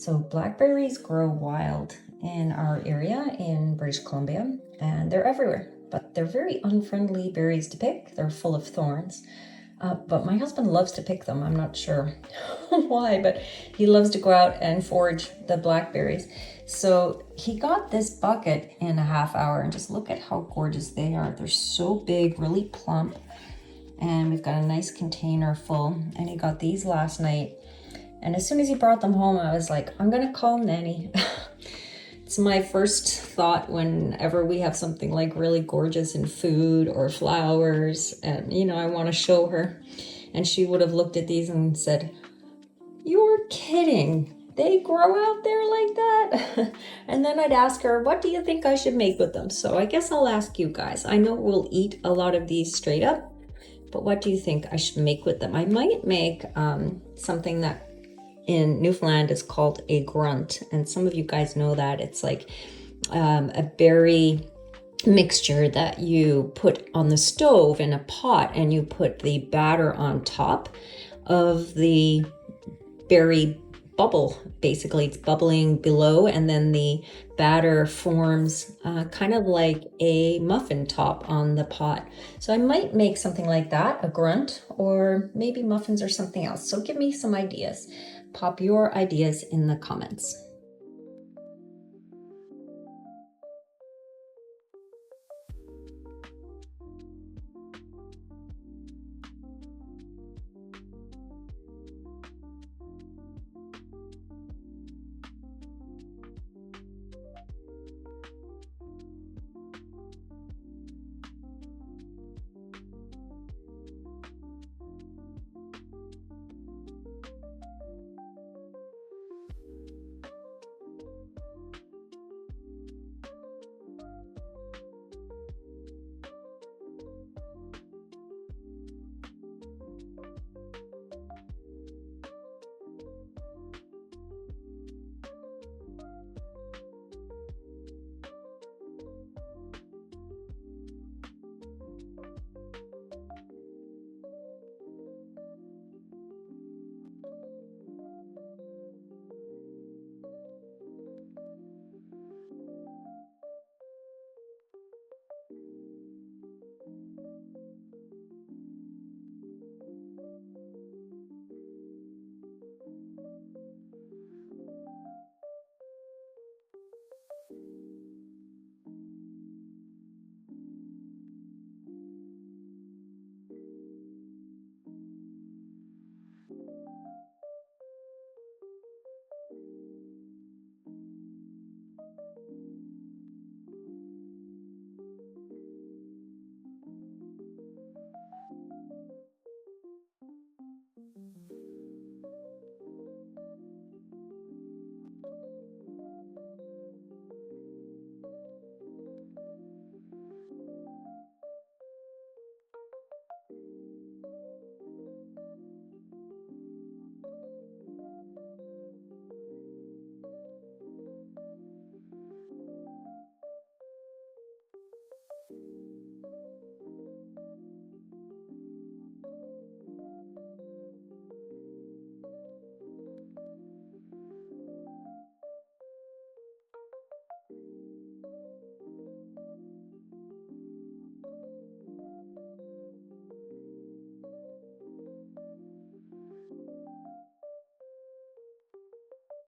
So blackberries grow wild in our area in British Columbia, and they're everywhere, but they're very unfriendly berries to pick. They're full of thorns. But my husband loves to pick them. I'm not sure why, but he loves to go out and forage the blackberries. So he got this bucket in a half hour, and just look at how gorgeous they are. They're so big, really plump, and we've got a nice container full, and he got these last night. And as soon as he brought them home, I was like, I'm gonna call Nanny. It's my first thought whenever we have something like really gorgeous in food or flowers, and I want to show her. And she would have looked at these and said, "You're kidding. They grow out there like that?" And then I'd ask her, what do you think I should make with them? So I guess I'll ask you guys. I know we'll eat a lot of these straight up, but what do you think I should make with them? I might make something that in Newfoundland is called a grunt, and some of you guys know that. It's like a berry mixture that you put on the stove in a pot, and you put the batter on top of the berry bubble. Basically, it's bubbling below, and then the batter forms kind of like a muffin top on the pot. So I might make something like that, a grunt, or maybe muffins or something else. So give me some ideas. Pop your ideas in the comments.